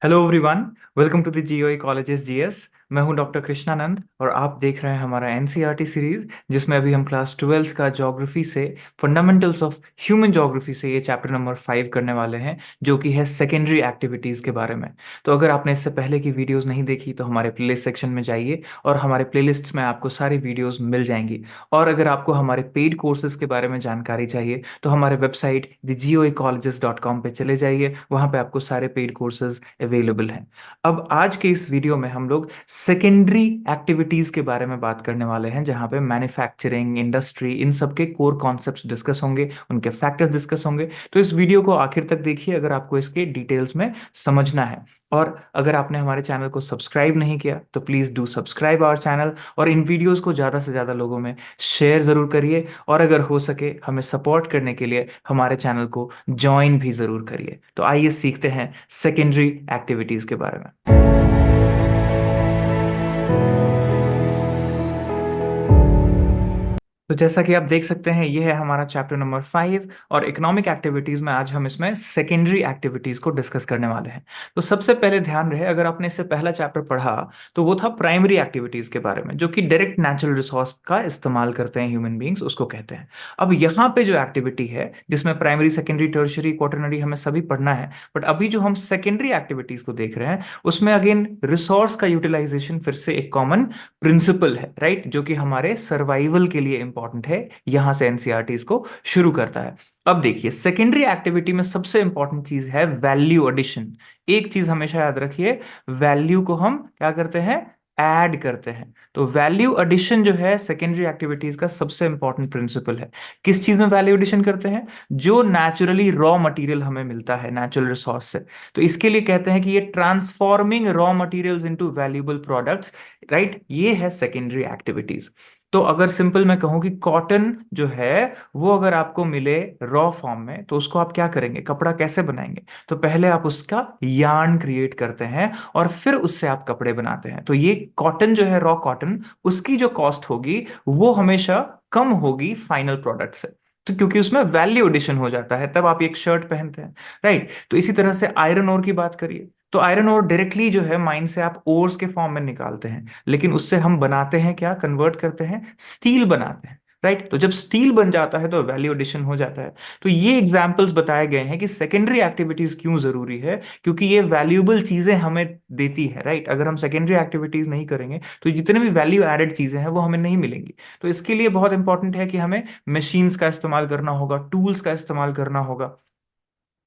Hello everyone. Welcome to the GOE colleges GS. मैं हूं doctor Krishnanand और आप देख रहे हैं हमारा एनसीईआरटी सीरीज, जिसमें अभी हम क्लास 12th का ज्योग्राफी से फंडामेंटल्स ऑफ ह्यूमन ज्योग्राफी से ये चैप्टर नंबर 5 करने वाले हैं, जो कि है सेकेंडरी एक्टिविटीज़ के बारे में। तो अगर आपने इससे पहले की वीडियोज़ नहीं देखी तो हमारे प्लेलिस्ट सेक्शन में जाइए और हमारे प्लेलिस्ट्स में आपको सारी वीडियोज़ मिल जाएंगी। और अगर आपको हमारे पेड कोर्सेज के बारे में जानकारी चाहिए तो हमारे वेबसाइट thegeoecolleges.com पे चले जाइए, वहाँ पे आपको सारे पेड कोर्सेज अवेलेबल हैं। अब आज के इस वीडियो में हम लोग सेकेंडरी एक्टिविटीज के बारे में बात करने वाले हैं, जहां पे मैन्युफैक्चरिंग, इंडस्ट्री, इन सब के कोर कॉन्सेप्ट्स डिस्कस होंगे, उनके फैक्टर्स डिस्कस होंगे। तो इस वीडियो को आखिर तक देखिए अगर आपको इसके डिटेल्स में समझना है। और अगर आपने हमारे चैनल को सब्सक्राइब नहीं किया तो please do subscribe our channel, और इन वीडियोस को ज़्यादा से ज़्यादा लोगों में शेयर ज़रूर करिए, और अगर हो सके हमें सपोर्ट करने के लिए हमारे चैनल को ज्वाइन भी ज़रूर करिए। तो आइए सीखते हैं सेकेंडरी एक्टिविटीज़ के बारे में। तो जैसा कि आप देख सकते हैं, ये है हमारा चैप्टर नंबर 5, और इकोनॉमिक एक्टिविटीज में आज हम इसमें सेकेंडरी एक्टिविटीज को डिस्कस करने वाले हैं। तो सबसे पहले ध्यान रहे, अगर आपने इससे पहला चैप्टर पढ़ा तो वो था प्राइमरी एक्टिविटीज के बारे में, जो कि डायरेक्ट नेचुरल रिसोर्स का इस्तेमाल करते हैं ह्यूमन बींग्स, उसको कहते हैं। अब यहाँ पे जो एक्टिविटी है, जिसमें प्राइमरी, सेकेंडरी, टर्शियरी, क्वाटरनरी हमें सभी पढ़ना है, बट अभी जो हम सेकेंडरी एक्टिविटीज को देख रहे हैं उसमें अगेन रिसोर्स का यूटिलाइजेशन फिर से एक कॉमन प्रिंसिपल है, राइट, जो कि हमारे सर्वाइवल के लिए इंपॉर्टेंट है। यहां से एनसीईआरटी इसको शुरू करता है। अब देखिए, सेकेंडरी एक्टिविटी में सबसे इंपॉर्टेंट चीज है वैल्यू एडिशन। एक चीज हमेशा याद रखिए, वैल्यू को हम क्या करते हैं, ऐड करते हैं। तो वैल्यू एडिशन जो है सेकेंडरी एक्टिविटीज का सबसे इंपॉर्टेंट प्रिंसिपल है। किस चीज में वैल्यू एडिशन करते हैं? जो नेचुरली रॉ मटेरियल हमें मिलता है नेचुरल रिसोर्स से, तो इसके लिए कहते हैं कि ये transforming raw materials into valuable products, right, ये है सेकेंडरी एक्टिविटीज। तो अगर सिंपल मैं कहूं कि कॉटन जो है वो अगर आपको मिले रॉ फॉर्म में, तो उसको आप क्या करेंगे, कपड़ा कैसे बनाएंगे? तो पहले आप उसका यार्न क्रिएट करते हैं और फिर उससे आप कपड़े बनाते हैं। तो ये कॉटन जो है, रॉ कॉटन, उसकी जो कॉस्ट होगी वो हमेशा कम होगी फाइनल प्रोडक्ट से। तो क्योंकि उसमें वैल्यू एडिशन हो जाता है, तब आप एक शर्ट पहनते हैं, राइट। तो इसी तरह से आयरन ओर की बात करिए, तो आयरन ओर डायरेक्टली जो है माइन से आप ओर्स के फॉर्म में निकालते हैं, लेकिन उससे हम बनाते हैं क्या, कन्वर्ट करते हैं, स्टील बनाते हैं, राइट। तो जब स्टील बन जाता है तो वैल्यू एडिशन हो जाता है। तो ये एग्जांपल्स बताए गए हैं कि सेकेंडरी एक्टिविटीज क्यों जरूरी है, क्योंकि ये वैल्यूएबल चीजें हमें देती है, राइट। अगर हम सेकेंडरी एक्टिविटीज नहीं करेंगे तो जितने भी वैल्यू एडेड चीजें हैं वो हमें नहीं मिलेंगी। तो इसके लिए बहुत इंपॉर्टेंट है कि हमें मशीन्स का इस्तेमाल करना होगा, टूल्स का इस्तेमाल करना होगा,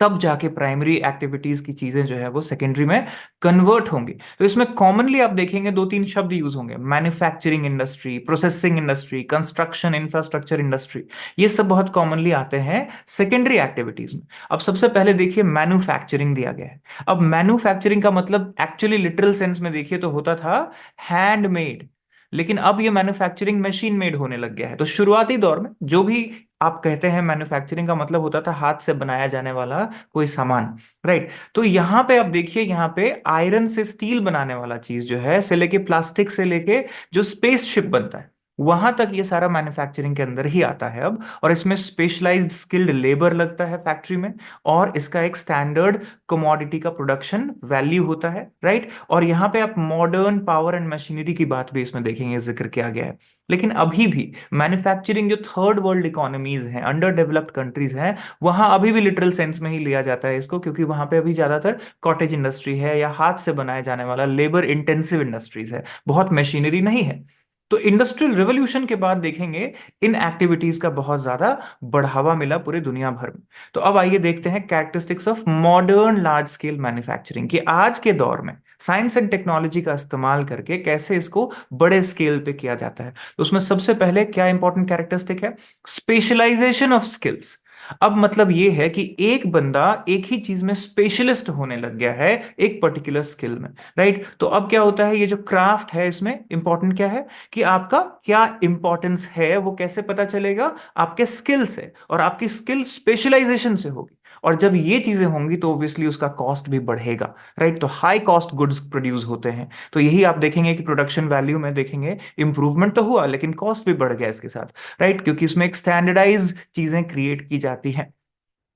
तब जाके प्राइमरी एक्टिविटीज की चीजें जो है वो सेकेंडरी में कन्वर्ट होंगी। तो इसमें कॉमनली आप देखेंगे दो तीन शब्द यूज होंगे: manufacturing industry, processing industry, construction infrastructure industry. ये सब बहुत कॉमनली आते हैं सेकेंडरी एक्टिविटीज में। अब सबसे पहले देखिए, मैन्युफैक्चरिंग दिया गया है। अब मैन्युफैक्चरिंग का मतलब एक्चुअली लिटरल सेंस में देखिए तो होता था हैंडमेड, लेकिन अब ये मैन्युफैक्चरिंग मशीन मेड होने लग गया है। तो शुरुआती दौर में जो भी आप कहते हैं मैन्युफैक्चरिंग, का मतलब होता था हाथ से बनाया जाने वाला कोई सामान, राइट। तो यहां पे आप देखिए, यहां पे आयरन से स्टील बनाने वाला चीज जो है, से लेके प्लास्टिक से लेके जो स्पेसशिप बनता है, वहां तक ये सारा मैन्युफैक्चरिंग के अंदर ही आता है अब। और इसमें स्पेशलाइज्ड स्किल्ड लेबर लगता है फैक्ट्री में, और इसका एक स्टैंडर्ड कमोडिटी का प्रोडक्शन वैल्यू होता है, राइट। और यहाँ पे आप मॉडर्न पावर एंड मशीनरी की बात भी इसमें देखेंगे, जिक्र किया गया है। लेकिन अभी भी मैन्युफैक्चरिंग जो थर्ड वर्ल्ड इकोनॉमीज हैं, अंडर डेवलप्ड कंट्रीज हैं, वहां अभी भी लिटरल सेंस में ही लिया जाता है इसको, क्योंकि वहां पे अभी ज्यादातर कॉटेज इंडस्ट्री है या हाथ से बनाया जाने वाला लेबर इंटेंसिव इंडस्ट्रीज है, बहुत मशीनरी नहीं है। तो इंडस्ट्रियल रिवॉल्यूशन के बाद देखेंगे इन एक्टिविटीज का बहुत ज्यादा बढ़ावा मिला पूरे दुनिया भर में। तो अब आइए देखते हैं characteristics of modern large scale manufacturing, कि आज के दौर में साइंस एंड टेक्नोलॉजी का इस्तेमाल करके कैसे इसको बड़े स्केल पे किया जाता है। तो उसमें सबसे पहले क्या इंपॉर्टेंट कैरेक्टरिस्टिक है? Specialisation of skills. अब मतलब ये है कि एक बंदा एक ही चीज में स्पेशलिस्ट होने लग गया है, एक पर्टिकुलर स्किल में, राइट। तो अब क्या होता है, ये जो क्राफ्ट है इसमें इंपॉर्टेंट क्या है, कि आपका क्या इंपॉर्टेंस है वो कैसे पता चलेगा? आपके स्किल से, और आपकी स्किल स्पेशलाइजेशन से होगी। और जब ये चीजें होंगी तो ऑब्वियसली उसका कॉस्ट भी बढ़ेगा, राइट। तो हाई कॉस्ट गुड्स प्रोड्यूस होते हैं। तो यही आप देखेंगे कि प्रोडक्शन वैल्यू में देखेंगे इंप्रूवमेंट तो हुआ, लेकिन कॉस्ट भी बढ़ गया इसके साथ, राइट, क्योंकि इसमें एक स्टैंडर्डाइज चीजें क्रिएट की जाती हैं।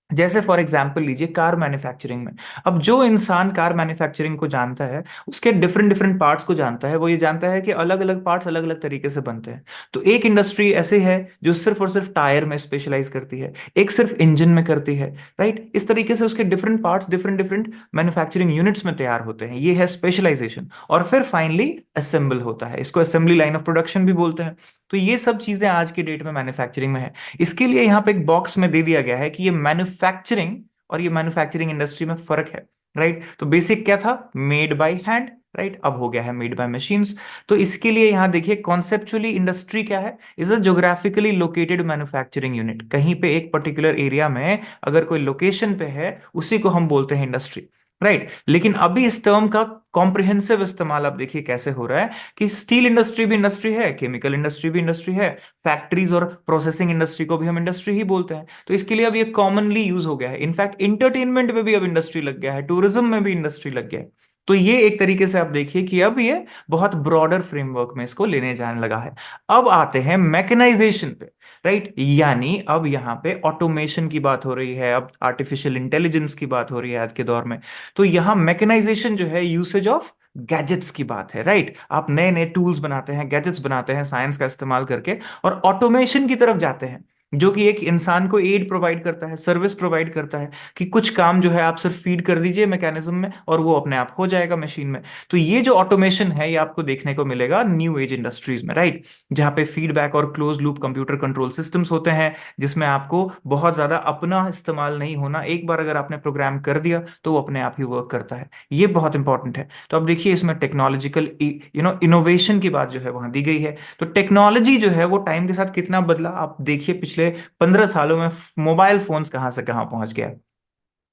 जैसे फॉर एग्जांपल लीजिए कार मैन्युफैक्चरिंग में। अब जो इंसान कार मैन्युफैक्चरिंग को जानता है, उसके डिफरेंट डिफरेंट पार्ट्स को जानता है, वो ये जानता है कि अलग अलग पार्ट्स अलग अलग तरीके से बनते हैं। तो एक इंडस्ट्री ऐसे है जो सिर्फ और सिर्फ टायर में स्पेशलाइज करती है, एक सिर्फ इंजन में करती है, राइट। इस तरीके से उसके different parts different different manufacturing units में तैयार होते हैं, ये है स्पेशलाइजेशन। और फिर फाइनली असेंबल होता है, इसको असेंबली लाइन ऑफ प्रोडक्शन भी बोलते हैं। तो ये सब चीजें आज की डेट में मैन्युफैक्चरिंग में है। इसके लिए यहाँ पे एक बॉक्स में दे दिया गया है कि ये मैन्युफैक्चरिंग और ये मैन्युफैक्चरिंग इंडस्ट्री में फर्क है, राइट। तो बेसिक क्या था, मेड बाय हैंड, राइट, अब हो गया है मेड बाय मशीन्स। तो इसके लिए यहां देखिए कॉन्सेप्चुअली इंडस्ट्री क्या है, is a geographically located manufacturing unit. कहीं पे एक पर्टिकुलर एरिया में अगर कोई लोकेशन पे है, उसी को हम बोलते हैं इंडस्ट्री, राइट। लेकिन अभी इस टर्म का कॉम्प्रिहेंसिव इस्तेमाल आप देखिए कैसे हो रहा है कि स्टील इंडस्ट्री भी इंडस्ट्री है, केमिकल इंडस्ट्री भी इंडस्ट्री है, फैक्ट्रीज और प्रोसेसिंग इंडस्ट्री को भी हम इंडस्ट्री ही बोलते हैं। तो इसके लिए अब ये कॉमनली यूज हो गया है। इनफैक्ट इंटरटेनमेंट में भी अब इंडस्ट्री लग गया है, टूरिज्म में भी इंडस्ट्री लग गया है। तो ये एक तरीके से आप देखिए कि अब ये बहुत ब्रॉडर फ्रेमवर्क में इसको लेने जाने लगा है। अब आते हैं मैकेनाइजेशन पे, राइट। यानी अब यहाँ पे ऑटोमेशन की बात हो रही है, अब आर्टिफिशियल इंटेलिजेंस की बात हो रही है आज के दौर में। तो यहाँ मैकेनाइजेशन जो है यूसेज ऑफ गैजेट्स की बात है, राइट। आप नए नए टूल्स बनाते हैं, गैजेट्स बनाते हैं साइंस का इस्तेमाल करके, और ऑटोमेशन की तरफ जाते हैं, जो कि एक इंसान को एड प्रोवाइड करता है, सर्विस प्रोवाइड करता है, कि कुछ काम जो है आप सिर्फ फीड कर दीजिए मैकेनिज्म में और वो अपने आप हो जाएगा मशीन में। तो ये जो ऑटोमेशन है ये आपको देखने को मिलेगा न्यू एज इंडस्ट्रीज में, राइट। जहां पे फीडबैक और close loop computer control systems होते हैं, जिसमें आपको बहुत ज्यादा अपना इस्तेमाल नहीं होना, एक बार अगर आपने प्रोग्राम कर दिया तो वो अपने आप ही वर्क करता है। ये बहुत इंपॉर्टेंट है। तो अब देखिए इसमें टेक्नोलॉजिकल इनोवेशन की बात जो है वहां दी गई है। तो टेक्नोलॉजी जो है वो टाइम के साथ कितना बदला, आप देखिए पिछले 15 सालों में मोबाइल फोन्स कहां से कहां पहुंच गया।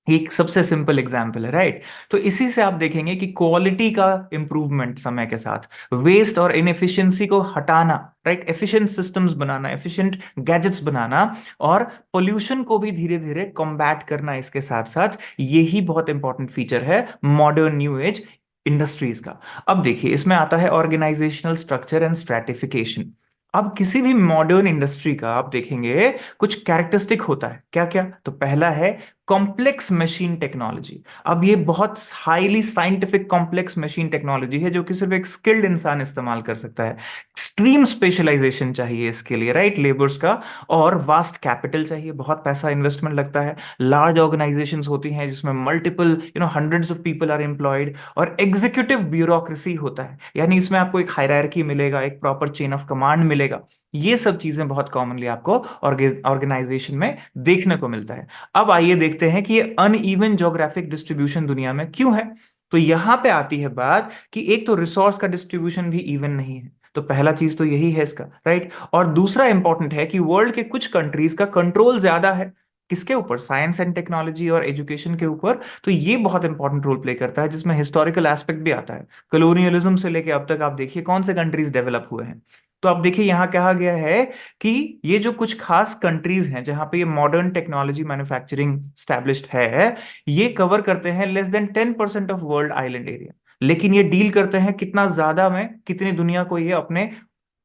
एक सबसे सिंपल एग्जांपल है, राइट। तो इसी से आप देखेंगे कि क्वालिटी का इंप्रूवमेंट समय के साथ, वेस्ट और इनएफिशिएंसी को हटाना, राइट, एफिशिएंट सिस्टम्स बनाना, एफिशिएंट गैजेट्स बनाना, और पोल्यूशन को भी धीरे धीरे कॉम्बैट करना, इसके साथ साथ यही बहुत इंपॉर्टेंट फीचर है मॉडर्न न्यू एज इंडस्ट्रीज का। अब देखिए इसमें आता है ऑर्गेनाइजेशनल स्ट्रक्चर एंड स्ट्रैटिफिकेशन। अब किसी भी मॉडर्न इंडस्ट्री का आप देखेंगे कुछ कैरेक्टरिस्टिक होता है, क्या क्या। तो पहला है कॉम्प्लेक्स मशीन टेक्नोलॉजी। अब ये बहुत highly scientific complex machine technology है, जो कि सिर्फ एक स्किल्ड इंसान इस्तेमाल कर सकता है। एक्सट्रीम स्पेशलाइजेशन चाहिए इसके लिए, राइट, लेबर्स का। और वास्ट कैपिटल चाहिए, बहुत पैसा इन्वेस्टमेंट लगता है। लार्ज ऑर्गेनाइजेशंस होती हैं जिसमें multiple hundreds of people are employed. और एग्जीक्यूटिव ब्यूरोक्रेसी होता है, यानी इसमें आपको एक हायरार्की मिलेगा, एक प्रॉपर चेन ऑफ कमांड मिलेगा। ये सब चीजें बहुत कॉमनली आपको ऑर्गेनाइजेशन में देखने को मिलता है। अब आइए देखते हैं कि ये अनइवन ज्योग्राफिक डिस्ट्रीब्यूशन दुनिया में क्यों है। तो यहां पे आती है बात कि एक तो रिसोर्स का डिस्ट्रीब्यूशन भी इवन नहीं है। तो पहला चीज तो यही है इसका, राइट। और दूसरा इंपॉर्टेंट है कि वर्ल्ड के कुछ कंट्रीज का कंट्रोल ज्यादा है, किसके ऊपर, साइंस एंड टेक्नोलॉजी और एजुकेशन के ऊपर। तो ये बहुत इंपॉर्टेंट रोल प्ले करता है, जिसमें हिस्टोरिकल एस्पेक्ट भी आता है। कॉलोनियलिज्म से लेके अब तक आप देखिए कौन से कंट्रीज डेवलप हुए हैं। तो आप देखिए यहां कहा गया है कि ये जो कुछ खास कंट्रीज हैं जहां पे ये मॉडर्न टेक्नोलॉजी मैन्युफैक्चरिंग स्टैब्लिश्ड है, ये कवर करते हैं less than 10% of world island area. लेकिन ये डील करते हैं कितना ज्यादा में, कितनी दुनिया को ये अपने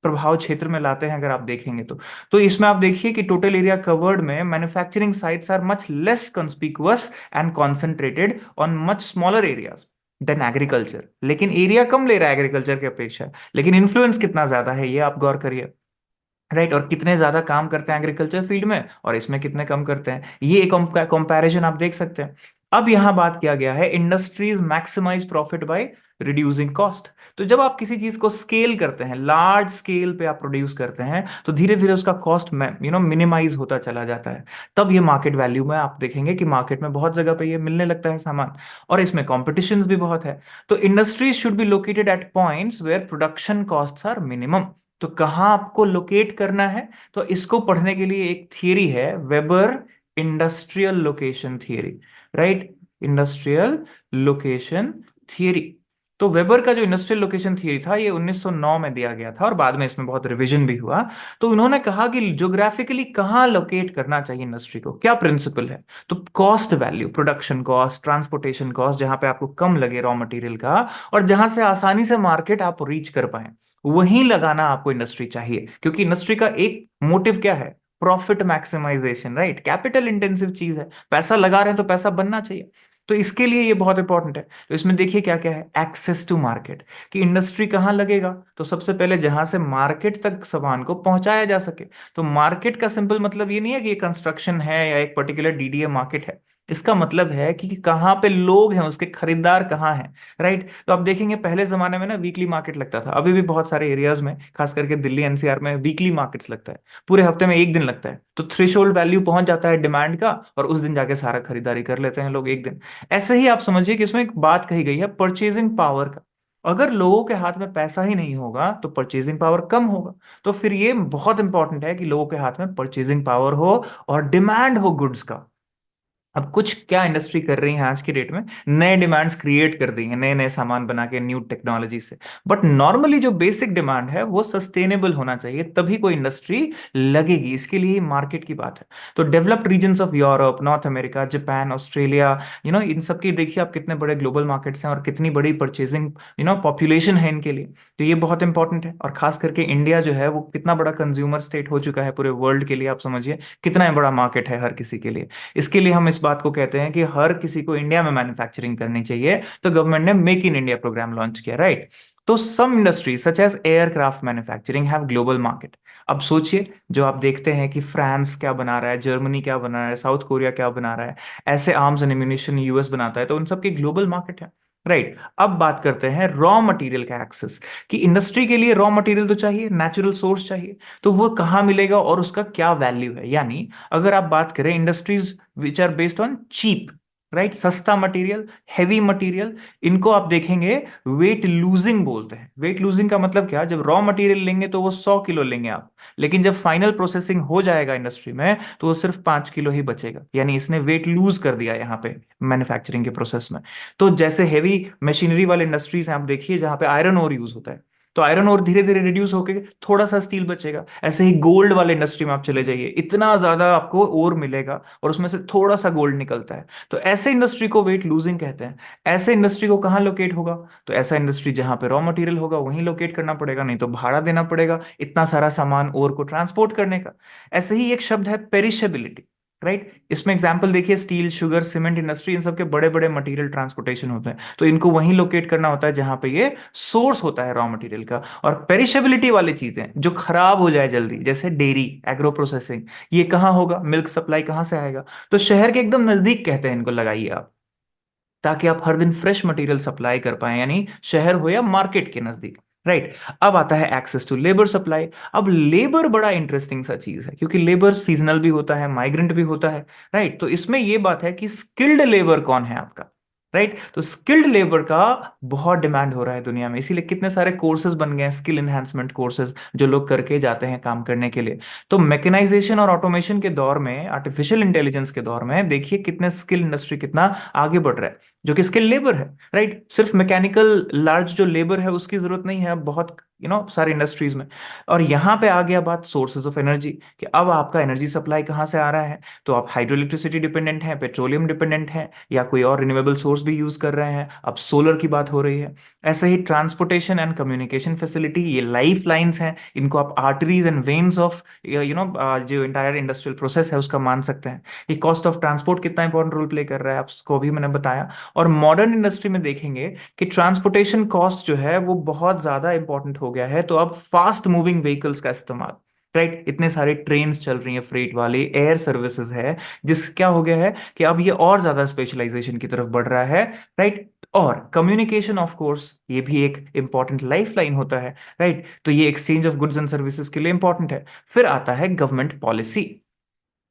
प्रभाव क्षेत्र में लाते हैं, अगर आप देखेंगे तो इसमें आप देखिए कि टोटल एरिया कवर्ड में manufacturing sites are much less conspicuous and concentrated on much smaller areas than agriculture. लेकिन एरिया कम ले रहा है एग्रीकल्चर की अपेक्षा, लेकिन इन्फ्लुएंस कितना ज्यादा है ये आप गौर करिए, राइट। और कितने ज्यादा काम करते हैं एग्रीकल्चर फील्ड में और इसमें कितने कम करते हैं, ये एक कंपैरिजन आप देख सकते हैं। अब यहां बात किया गया है industries maximise profit by reducing cost. तो जब आप किसी चीज को स्केल करते हैं, लार्ज स्केल पे आप प्रोड्यूस करते हैं, तो धीरे धीरे उसका कॉस्ट मिनिमाइज होता चला जाता है। तब ये मार्केट वैल्यू में आप देखेंगे कि मार्केट में बहुत जगह पे ये मिलने लगता है सामान, और इसमें कॉम्पिटिशन भी बहुत है। तो industries should be located at points where production costs are minimum. तो कहाँ आपको लोकेट करना है, तो इसको पढ़ने के लिए एक थियरी है, weber industrial location theory, right, industrial location theory. तो वेबर का जो इंडस्ट्रियल लोकेशन थियरी था ये 1909 में दिया गया था, और बाद में इसमें बहुत रिवीजन भी हुआ। तो उन्होंने कहा कि ज्योग्राफिकली कहाँ लोकेट करना चाहिए इंडस्ट्री को, क्या प्रिंसिपल है। तो cost value, production cost, transportation cost, जहां पे आपको कम लगे रॉ मटेरियल का, और जहां से आसानी से मार्केट आप रीच कर पाए, वहीं लगाना आपको इंडस्ट्री चाहिए। क्योंकि इंडस्ट्री का एक मोटिव क्या है, profit maximisation, right, capital intensive चीज है, पैसा लगा रहे हैं तो पैसा बनना चाहिए। तो इसके लिए ये बहुत इंपॉर्टेंट है। तो इसमें देखिए क्या क्या है, एक्सेस टू मार्केट, कि इंडस्ट्री कहाँ लगेगा, तो सबसे पहले जहां से मार्केट तक सामान को पहुंचाया जा सके। तो मार्केट का सिंपल मतलब ये नहीं है कि ये कंस्ट्रक्शन है या एक पर्टिकुलर डीडीए मार्केट है। इसका मतलब है कि कहाँ पे लोग हैं, उसके खरीदार कहाँ हैं, राइट। तो आप देखेंगे पहले जमाने में ना वीकली मार्केट लगता था, अभी भी बहुत सारे एरियाज में खास करके दिल्ली एनसीआर में वीकली मार्केट्स लगता है, पूरे हफ्ते में एक दिन लगता है। तो थ्रेशोल्ड वैल्यू पहुंच जाता है डिमांड का, और उस दिन जाके सारा खरीदारी कर लेते हैं लोग एक दिन। ऐसे ही आप समझिए कि इसमें एक बात कही गई है परचेजिंग पावर का। अगर लोगों के हाथ में पैसा ही नहीं होगा तो परचेजिंग पावर कम होगा। तो फिर ये बहुत इंपॉर्टेंट है कि लोगों के हाथ में परचेजिंग पावर हो और डिमांड हो गुड्स का। अब कुछ क्या इंडस्ट्री कर रही है आज की डेट में, नए डिमांड्स क्रिएट कर दी हैं, नए नए सामान बना के न्यू टेक्नोलॉजी से। बट नॉर्मली जो बेसिक डिमांड है वो सस्टेनेबल होना चाहिए, तभी कोई इंडस्ट्री लगेगी। इसके लिए मार्केट की बात है। तो developed regions of Europe, North America, Japan, Australia, इन सब की देखिए आप कितने बड़े ग्लोबल मार्केट्स हैं और कितनी बड़ी परचेजिंग पॉपुलेशन है इनके लिए। तो ये बहुत इंपॉर्टेंट है। और खास करके इंडिया जो है वो कितना बड़ा कंज्यूमर स्टेट हो चुका है पूरे वर्ल्ड के लिए, आप समझिए कितना बड़ा मार्केट है हर किसी के लिए। इसके लिए हम इस बात को कहते हैं कि हर किसी को इंडिया में मैन्युफैक्चरिंग करनी चाहिए। तो गवर्नमेंट ने make in India programme launch किया, राइट। तो some industry such as aircraft manufacturing have global market. अब सोचिए, जो आप देखते हैं कि फ्रांस क्या बना रहा है, जर्मनी क्या बना रहा है, साउथ कोरिया क्या बना रहा है, ऐसे आर्म्स एंड एम्यूनिशन यूएस बनाता है, तो उन सबकी ग्लोबल मार्केट है, राइट। अब बात करते हैं रॉ मटेरियल का एक्सेस, कि इंडस्ट्री के लिए रॉ मटेरियल तो चाहिए, नेचुरल सोर्स चाहिए। तो वो कहाँ मिलेगा और उसका क्या वैल्यू है, यानी अगर आप बात करें industries which are based on cheap, right, सस्ता मटेरियल, हैवी मटेरियल, इनको आप देखेंगे वेट लूजिंग बोलते हैं। वेट लूजिंग का मतलब क्या, जब रॉ मटेरियल लेंगे तो वो 100 किलो लेंगे आप, लेकिन जब फाइनल प्रोसेसिंग हो जाएगा इंडस्ट्री में तो वो सिर्फ 5 किलो ही बचेगा, यानी इसने वेट लूज कर दिया यहाँ पे मैन्युफैक्चरिंग के प्रोसेस में। तो जैसे हेवी मशीनरी वाले इंडस्ट्रीज हैं, आप देखिए जहां पे आयरन ओर यूज होता है, तो आयरन और धीरे धीरे रिड्यूस होकर थोड़ा सा स्टील बचेगा। ऐसे ही गोल्ड वाले इंडस्ट्री में आप चले जाइए, इतना ज्यादा आपको ओर मिलेगा और उसमें से थोड़ा सा गोल्ड निकलता है। तो ऐसे इंडस्ट्री को वेट लूजिंग कहते हैं। ऐसे इंडस्ट्री को कहाँ लोकेट होगा, तो ऐसा इंडस्ट्री जहां पे रॉ मटेरियल होगा वहीं लोकेट करना पड़ेगा, नहीं तो भाड़ा देना पड़ेगा इतना सारा सामान ओर को ट्रांसपोर्ट करने का। ऐसे ही एक शब्द है पेरिशेबिलिटी, राइट। इसमें एग्जांपल देखिए, स्टील, शुगर, सीमेंट इंडस्ट्री, इन सब के बड़े बड़े मटेरियल ट्रांसपोर्टेशन होते हैं, तो इनको वहीं लोकेट करना होता है जहां पे ये सोर्स होता है रॉ मटेरियल का। और पेरिशेबिलिटी वाली चीजें जो खराब हो जाए जल्दी, जैसे डेयरी, एग्रो प्रोसेसिंग, ये कहाँ होगा, मिल्क सप्लाई कहाँ से आएगा, तो शहर के एकदम नजदीक कहते हैं इनको लगाइए आप, ताकि आप हर दिन फ्रेश मटेरियल सप्लाई कर पाए, यानी शहर हो या मार्केट के नजदीक, राइट। अब आता है एक्सेस टू लेबर सप्लाई। अब लेबर बड़ा इंटरेस्टिंग सा चीज है, क्योंकि लेबर सीजनल भी होता है, माइग्रेंट भी होता है, राइट। तो इसमें यह बात है कि स्किल्ड लेबर कौन है आपका, राइट। तो स्किल्ड लेबर का बहुत डिमांड हो रहा है दुनिया में, इसीलिए कितने सारे कोर्सेज बन गए हैं, स्किल एनहांसमेंट कोर्सेज, जो लोग करके जाते हैं काम करने के लिए। तो मैकेनाइजेशन और ऑटोमेशन के दौर में, आर्टिफिशियल इंटेलिजेंस के दौर में, देखिए कितने स्किल इंडस्ट्री कितना आगे बढ़ रहा है, जो कि स्किल लेबर है, राइट। सिर्फ मैकेनिकल लार्ज जो लेबर है उसकी जरूरत नहीं है अब बहुत सारे इंडस्ट्रीज में। और यहाँ पे आ गया बात सोर्सेज ऑफ एनर्जी, कि अब आपका एनर्जी सप्लाई कहाँ से आ रहा है, तो आप हाइड्रो इलेक्ट्रिसिटी डिपेंडेंट हैं, पेट्रोलियम डिपेंडेंट हैं, या कोई और रिन्यूएबल सोर्स भी यूज कर रहे हैं, अब सोलर की बात हो रही है। ऐसे ही ट्रांसपोर्टेशन एंड कम्युनिकेशन फैसिलिटी, ये लाइफ लाइन्स हैं, इनको आप आर्टरीज एंड वेन्स ऑफ जो इंटायर इंडस्ट्रियल प्रोसेस है उसका मान सकते हैं। ये कॉस्ट ऑफ ट्रांसपोर्ट कितना इंपॉर्टेंट रोल प्ले कर रहा है आपको अभी मैंने बताया। और मॉडर्न इंडस्ट्री में देखेंगे कि ट्रांसपोर्टेशन कॉस्ट जो है वो बहुत ज्यादा इंपॉर्टेंट हो गया है, तो अब फास्ट मूविंग व्हीकल्स का इस्तेमाल, राइट, इतने सारे ट्रेन्स चल रही हैं फ्रेट वाली, एयर सर्विसेज है, जिस क्या हो गया है कि अब ये और ज्यादा स्पेशलाइजेशन की तरफ बढ़ रहा है, राइट। और कम्युनिकेशन ऑफ कोर्स, ये भी एक इंपॉर्टेंट लाइफ लाइन होता है, राइट। तो ये exchange of goods and services के लिए इंपॉर्टेंट है। फिर आता है गवर्नमेंट पॉलिसी।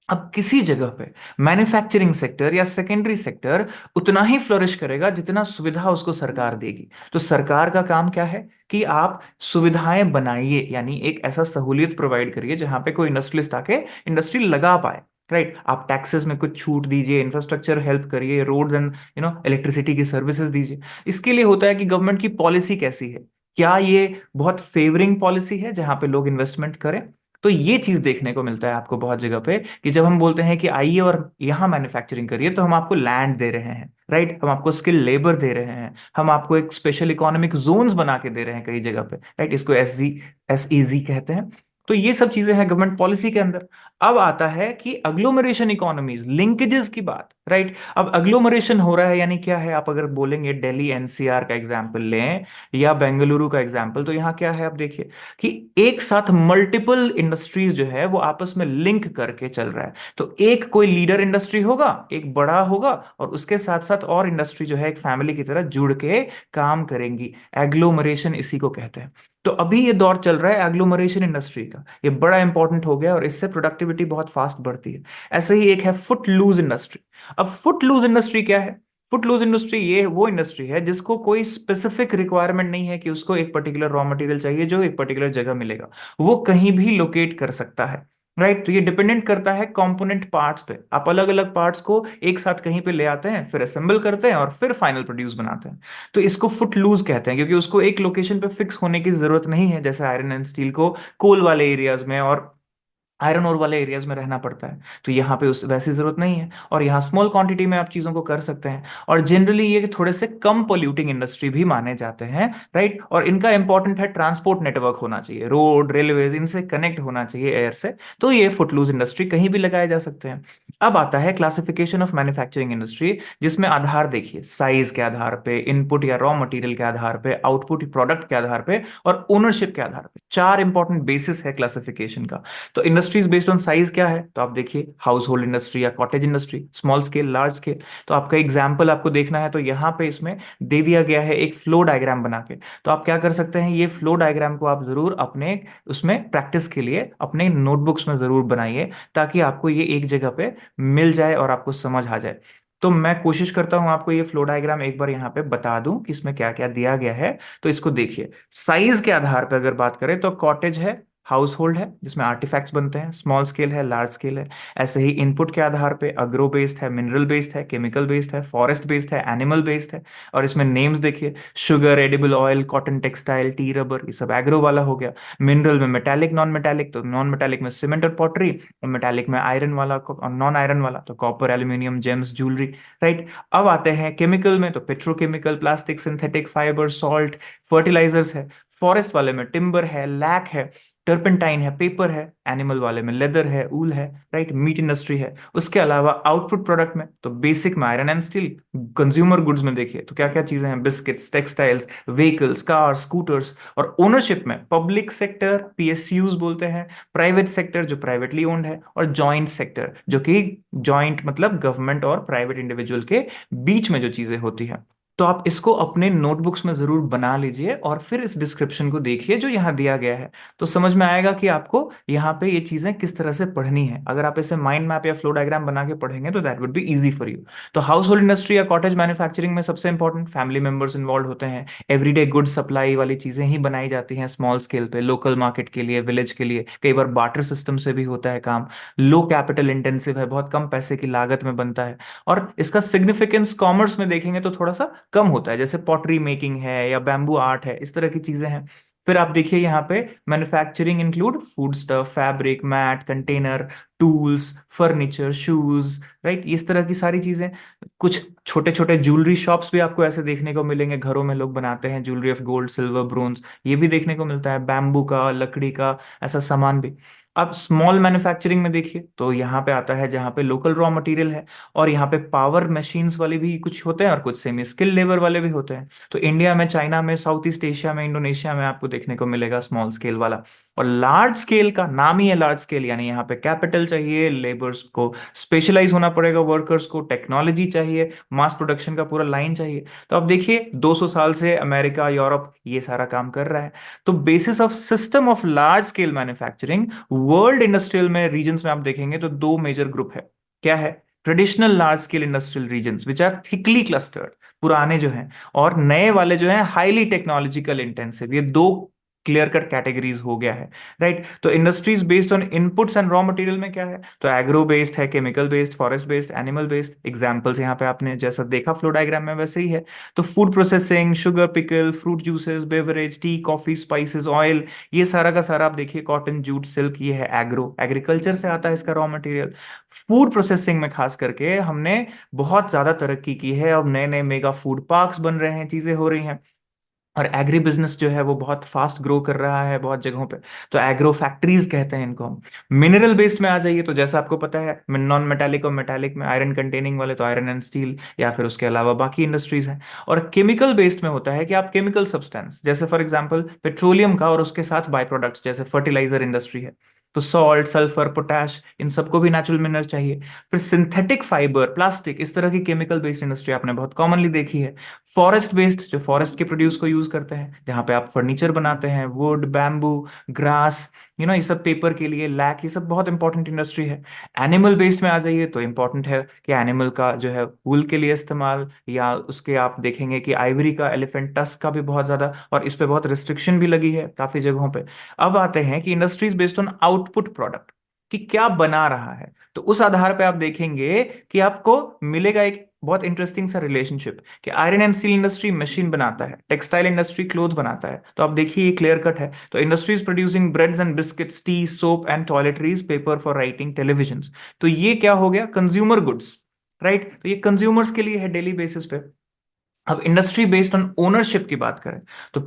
अब किसी जगह पे मैन्युफैक्चरिंग सेक्टर या सेकेंडरी सेक्टर उतना ही फ्लोरिश करेगा जितना सुविधा उसको सरकार देगी। तो सरकार का काम क्या है कि आप सुविधाएं बनाइए, यानी एक ऐसा सहूलियत प्रोवाइड करिए जहां पे कोई इंडस्ट्रियलिस्ट आके इंडस्ट्री लगा पाए, राइट। आप टैक्सेस में कुछ छूट दीजिए, इंफ्रास्ट्रक्चर हेल्प करिए, रोड एंड इलेक्ट्रिसिटी की सर्विसेज दीजिए। इसके लिए होता है कि गवर्नमेंट की पॉलिसी कैसी है, क्या ये बहुत फेवरिंग पॉलिसी है जहां पे लोग इन्वेस्टमेंट करें। तो ये चीज देखने को मिलता है आपको बहुत जगह पे, कि जब हम बोलते हैं कि आइए और यहाँ मैन्युफैक्चरिंग करिए, तो हम आपको लैंड दे रहे हैं, राइट, हम आपको स्किल लेबर दे रहे हैं, हम आपको एक स्पेशल इकोनॉमिक जोन्स बना के दे रहे हैं कई जगह पे, राइट। इसको एस ई जी कहते हैं। तो ये सब चीजें हैं गवर्नमेंट पॉलिसी के अंदर। अब आता है कि अग्लोमरेशन इकोनॉमीज, लिंकेजेस की बात, राइट। अब अग्लोमरेशन हो रहा है यानी क्या है, आप अगर बोलेंगे दिल्ली एनसीआर का एग्जांपल लें या बेंगलुरु का एग्जांपल, तो यहाँ क्या है, आप देखिए कि एक साथ मल्टीपल इंडस्ट्रीज जो है वो आपस में लिंक करके चल रहा है। तो एक कोई लीडर इंडस्ट्री होगा, एक बड़ा होगा, और उसके साथ साथ और इंडस्ट्री जो है एक फैमिली की तरह जुड़ के काम करेंगी। एग्लोमरेशन इसी को कहते हैं। तो अभी ये दौर चल रहा है एग्लोमरेशन इंडस्ट्री का, ये बड़ा इंपॉर्टेंट हो गया और इससे प्रोडक्टिविटी बहुत फास्ट बढ़ती है। ऐसे ही एक है फुट लूज इंडस्ट्री। अब फुट लूज इंडस्ट्री क्या है? फुट लूज इंडस्ट्री ये वो इंडस्ट्री है जिसको कोई स्पेसिफिक रिक्वायरमेंट नहीं है कि उसको एक पर्टिकुलर रॉ मटेरियल चाहिए जो एक पर्टिकुलर जगह मिलेगा, वो कहीं भी लोकेट कर सकता है, राइट। तो ये डिपेंडेंट करता है कंपोनेंट पार्ट्स पे। आप अलग अलग पार्ट्स को एक साथ कहीं पे ले आते हैं, फिर असेंबल करते हैं और फिर फाइनल प्रोड्यूस बनाते हैं। तो इसको फुट लूज कहते हैं क्योंकि उसको एक लोकेशन पे फिक्स होने की जरूरत नहीं है, जैसे आयरन एंड स्टील को कोल वाले एरियाज में और आयरन ओर वाले एरियाज में रहना पड़ता है। तो यहाँ पे उस वैसी जरूरत नहीं है, और यहाँ स्मॉल क्वांटिटी में आप चीजों को कर सकते हैं। और जनरली ये थोड़े से कम पोल्यूटिंग इंडस्ट्री भी माने जाते हैं, राइट। और इनका इंपॉर्टेंट है ट्रांसपोर्ट नेटवर्क होना चाहिए, रोड रेलवेज इनसे कनेक्ट होना चाहिए एयर से। तो ये फुटलूज इंडस्ट्री कहीं भी लगाए जा सकते हैं। अब आता है क्लासिफिकेशन ऑफ मैन्युफैक्चरिंग इंडस्ट्री, जिसमें आधार देखिए साइज के आधार पे, इनपुट या रॉ मटेरियल के आधार पे, आउटपुट प्रोडक्ट के आधार पे, और ओनरशिप के आधार पे। चार इंपॉर्टेंट बेसिस है क्लासिफिकेशन का। तो इंडस्ट्रीज बेस्ड ऑन साइज क्या है, तो आप देखिए हाउस होल्ड इंडस्ट्री या cottage industry, small scale, large scale. तो आपका एग्जाम्पल आपको देखना है तो यहाँ पे इसमें दे दिया गया है एक फ्लो डायग्राम बना के। तो आप क्या कर सकते हैं, ये फ्लो डायग्राम को आप जरूर अपने उसमें प्रैक्टिस के लिए अपने नोटबुक्स में जरूर बनाइए, ताकि आपको ये एक जगह पे मिल जाए और आपको समझ आ जाए। तो मैं कोशिश करता हूं आपको ये फ्लो डायग्राम एक बार यहाँ पे बता दूं कि इसमें क्या क्या दिया गया है। तो इसको देखिए, साइज के आधार पर अगर बात करें तो कॉटेज है, हाउस होल्ड है जिसमें आर्टिफैक्ट्स बनते हैं, स्मॉल स्केल है, लार्ज स्केल है। ऐसे ही इनपुट के आधार पे अग्रो बेस्ड है, मिनरल बेस्ड है, केमिकल बेस्ड है, फॉरेस्ट बेस्ड है, एनिमल बेस्ड है। और इसमें नेम्स देखिए, sugar, edible oil, cotton textile, T rubber, ये सब एग्रो वाला हो गया। मिनरल में मेटालिक, नॉन मेटालिक, तो नॉन मेटालिक में सीमेंट और पॉटरी, और मेटालिक में आयरन वाला और नॉन आयरन वाला, तो copper, aluminium, gems, jewellery, right. अब आते हैं केमिकल में, तो petrochemical, plastic, synthetic fibre, salt, fertilisers है। फॉरेस्ट वाले में टिम्बर है, लैक है, टर्पेंटाइन है, पेपर है। एनिमल वाले में लेदर है, ऊल है, राइट, मीट इंडस्ट्री है। उसके अलावा आउटपुट प्रोडक्ट में तो बेसिक में iron and steel. Consumer goods में देखिए तो क्या क्या चीजें हैं, biscuits, textiles, vehicles, car, scooters. और ओनरशिप में पब्लिक सेक्टर, पीएसयूज बोलते हैं, प्राइवेट सेक्टर जो प्राइवेटली ओन्ड है, और जॉइंट सेक्टर जो कि जॉइंट मतलब गवर्नमेंट और प्राइवेट इंडिविजुअल के बीच में जो चीजें होती हैं। तो आप इसको अपने नोटबुक्स में जरूर बना लीजिए और फिर इस डिस्क्रिप्शन को देखिए जो यहाँ दिया गया है। तो समझ में आएगा कि आपको यहाँ पे ये चीजें किस तरह से पढ़नी है। अगर आप इसे माइंड मैप या फ्लो डायग्राम बना के पढ़ेंगे तो that would be easy for you. तो हाउस होल्ड इंडस्ट्री या कॉटेज मैन्युफैक्चरिंग में सबसे इंपॉर्टेंट फैमिली मेंबर्स इन्वॉल्व होते हैं। एवरीडे गुड सप्लाई वाली चीजें ही बनाई जाती हैं स्मॉल स्केल पे, लोकल मार्केट के लिए, विलेज के लिए। कई बार बार्टर सिस्टम से भी होता है काम। लो कैपिटल इंटेंसिव है, बहुत कम पैसे की लागत में बनता है। और इसका सिग्निफिकेंस कॉमर्स में देखेंगे तो थोड़ा सा कम होता है, जैसे पॉटरी मेकिंग है या बैम्बू आर्ट है, इस तरह की चीजें हैं। फिर आप देखिए यहाँ पे manufacturing include food stuff, fabric, mat, container, tools, furniture, shoes, right, इस तरह की सारी चीजें। कुछ छोटे छोटे ज्वेलरी शॉप्स भी आपको ऐसे देखने को मिलेंगे, घरों में लोग बनाते हैं jewellery of gold, silver, bronze, ये भी देखने को मिलता है, बैम्बू का, लकड़ी का, ऐसा सामान भी। अब स्मॉल मैन्युफैक्चरिंग में देखिए तो यहाँ पे आता है जहाँ पे लोकल रॉ मटेरियल है, और यहाँ पे पावर मशीन्स वाले भी कुछ होते हैं और कुछ सेमी स्किल लेबर वाले भी होते हैं। तो इंडिया में, चाइना में, साउथ ईस्ट एशिया में, इंडोनेशिया में आपको देखने को मिलेगा स्मॉल स्केल वाला। और लार्ज स्केल का नाम ही है लार्ज स्केल, यानी यहाँ पे कैपिटल चाहिए, लेबर्स को स्पेशलाइज होना पड़ेगा, वर्कर्स को टेक्नोलॉजी चाहिए, मास प्रोडक्शन का पूरा लाइन चाहिए। तो अब देखिए 200 साल से अमेरिका, यूरोप ये सारा काम कर रहा है। तो basis of system of large scale manufacturing world industrial में रीजन्स में आप देखेंगे तो दो मेजर ग्रुप है। क्या है? Traditional large scale industrial regions which are thickly clustered, पुराने जो हैं, और नए वाले जो हैं हाईली टेक्नोलॉजिकल इंटेंसिव। ये दो क्लियर कट कैटेगरीज हो गया है, राइट। तो industries based on inputs and raw material में क्या है, तो एग्रो बेस्ड है, chemical based, forest based, animal based. Examples यहाँ पे आपने जैसा देखा फ्लो डायग्राम में वैसे ही है। तो food processing, sugar pickle, fruit juices, beverage, T, coffee, spices, oil, ये सारा का सारा आप देखिए, कॉटन, जूट, सिल्क, ये है एग्रो, एग्रीकल्चर से आता है इसका रॉ मटेरियल। फूड प्रोसेसिंग में खास करके हमने बहुत ज्यादा तरक्की की है, अब नए नए मेगा फूड पार्क्स बन रहे हैं, चीजें हो रही हैं। और एग्री बिजनेस जो है वो बहुत फास्ट ग्रो कर रहा है बहुत जगहों पे। तो एग्रो फैक्ट्रीज कहते हैं इनको हम। मिनरल बेस्ड में आ जाइए तो जैसा आपको पता है, नॉन मेटालिक और मेटालिक में आयरन कंटेनिंग वाले तो आयरन एंड स्टील, या फिर उसके अलावा बाकी इंडस्ट्रीज हैं। और केमिकल बेस्ड में होता है कि आप केमिकल सब्सटेंस, जैसे फॉर एग्जांपल पेट्रोलियम का और उसके साथ बाय प्रोडक्ट्स जैसे फर्टिलाइजर इंडस्ट्री है, तो सॉल्ट, सल्फर, पोटैश, इन सबको भी नेचुरल मिनरल चाहिए। फिर सिंथेटिक फाइबर, प्लास्टिक, इस तरह की केमिकल बेस्ड इंडस्ट्री आपने बहुत कॉमनली देखी है। फॉरेस्ट बेस्ड, जो फॉरेस्ट के प्रोड्यूस को यूज करते हैं, जहां पे आप फर्नीचर बनाते हैं, वुड, बैम्बू, ग्रास, ये सब पेपर के लिए लैक, ये सब बहुत इंपॉर्टेंट इंडस्ट्री है। एनिमल बेस्ड में आ जाइए तो इंपॉर्टेंट है कि एनिमल का जो है वूल के लिए इस्तेमाल, या उसके आप देखेंगे कि आइवरी का, एलिफेंट टस्क का भी बहुत ज्यादा, और इस पे बहुत रिस्ट्रिक्शन भी लगी है काफी जगहों पे। अब आते हैं कि industries based on output product, कि क्या बना रहा है। तो उस आधार पे आप देखेंगे कि आपको मिलेगा एक बहुत इंटरेस्टिंग सा रिलेशनशिप, कि iron and steel industry machine बनाता है, टेक्सटाइल इंडस्ट्री क्लोथ बनाता है, तो आप देखिए ये क्लियर कट है। तो industries producing breads and biscuits, T, soap and toiletries, paper for writing, television, तो ये क्या हो गया, कंज्यूमर गुड्स, राइट। तो ये कंज्यूमर्स के लिए है डेली बेसिस पे। अब इंडस्ट्री बेस्ड ऑन ओनरशिप की बात करें, तो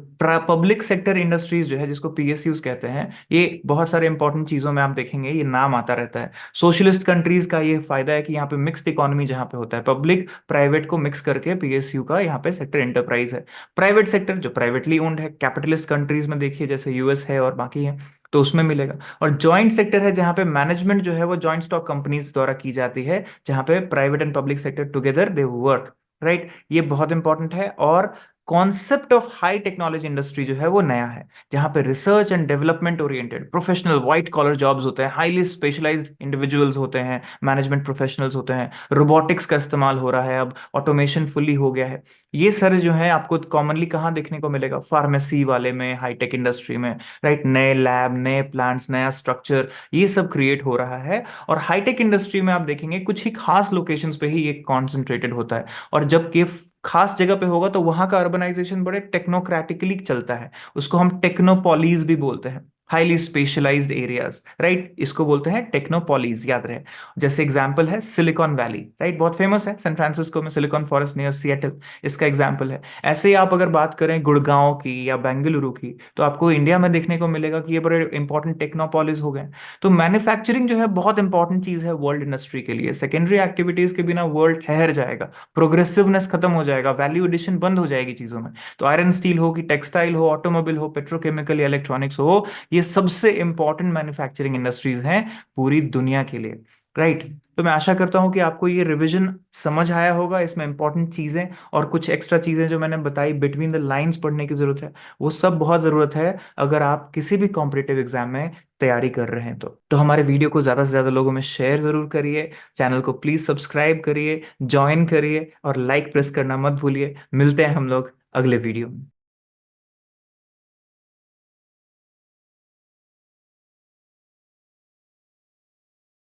पब्लिक सेक्टर इंडस्ट्रीज जो है, जिसको पीएसयूज कहते हैं, ये बहुत सारे इंपॉर्टेंट चीजों में आप देखेंगे ये नाम आता रहता है। सोशलिस्ट कंट्रीज का ये फायदा है कि यहाँ पे मिक्स्ड इकोनॉमी जहाँ पे होता है, पब्लिक प्राइवेट को मिक्स करके पीएसयू का यहाँ पे सेक्टर एंटरप्राइज है। प्राइवेट सेक्टर जो प्राइवेटली ओन्ड है, कैपिटलिस्ट कंट्रीज में देखिए जैसे यूएस है और बाकी है, तो उसमें मिलेगा। और जॉइंट सेक्टर है जहां पे मैनेजमेंट जो है वो जॉइंट स्टॉक कंपनीज द्वारा की जाती है, जहां पे private and public sector together they work, right. ये बहुत इंपॉर्टेंट है। और concept of high technology industry जो है वो नया है, जहां पे research and development oriented professional white collar jobs होते हैं, हाईली स्पेशलाइज्ड इंडिविजुअल्स होते हैं, मैनेजमेंट प्रोफेशनल्स होते हैं, रोबोटिक्स का इस्तेमाल हो रहा है, अब ऑटोमेशन फुल्ली हो गया है। ये सारे जो है आपको कॉमनली कहाँ देखने को मिलेगा, फार्मेसी वाले में, हाईटेक इंडस्ट्री में, राइट। नए लैब, नए प्लांट्स, नया स्ट्रक्चर, ये सब क्रिएट हो रहा है। और हाईटेक इंडस्ट्री में आप देखेंगे कुछ ही खास लोकेशंस पे ही ये कॉन्सेंट्रेटेड होता है। और जब ये खास जगह पे होगा तो वहां का अर्बनाइजेशन बड़े टेक्नोक्रेटिकली चलता है, उसको हम टेक्नोपॉलीज भी बोलते हैं, हाईली स्पेशलाइज्ड एरियाज, राइट, इसको बोलते हैं टेक्नोपॉलीज, याद रहे। जैसे एग्जांपल है सिलिकॉन वैली, राइट, बहुत फेमस है सैन फ्रांसिस्को में सिलिकॉन फॉरेस्ट नियर सिएटल, इसका एग्जांपल है। ऐसे ही आप अगर बात करें गुड़गांव की या बेंगलुरु की, तो आपको इंडिया में देखने को मिलेगा कि ये बड़े इंपॉर्टेंट टेक्नोपॉलीज हो गए। तो मैन्युफैक्चरिंग जो है बहुत इंपॉर्टेंट चीज है वर्ल्ड इंडस्ट्री के लिए। सेकेंडरी एक्टिविटीज के बिना वर्ल्ड ठहर जाएगा, प्रोग्रेसिवनेस खत्म हो जाएगा, वैल्यू एडिशन बंद हो जाएगी चीजों में। तो आयरन स्टील हो, कि टेक्सटाइल हो, ऑटोमोबाइल हो, पेट्रोकेमिकल या इलेक्ट्रॉनिक्स हो, ये सबसे इंपॉर्टेंट मैन्युफैक्चरिंग इंडस्ट्रीज हैं पूरी दुनिया के लिए, राइट। तो मैं आशा करता हूं कि आपको ये रिवीजन समझ आया होगा, इसमें इंपॉर्टेंट चीजें और कुछ एक्स्ट्रा चीजें जो मैंने बताई बिटवीन द लाइंस पढ़ने की जरूरत है, वो सब बहुत जरूरत है अगर आप किसी भी कॉम्पिटिटिव एग्जाम में तैयारी कर रहे हैं। तो हमारे वीडियो को ज्यादा से ज्यादा लोगों में शेयर जरूर करिए, चैनल को प्लीज सब्सक्राइब करिए, ज्वाइन करिए और लाइक प्रेस करना मत भूलिए। मिलते हैं हम लोग अगले वीडियो में।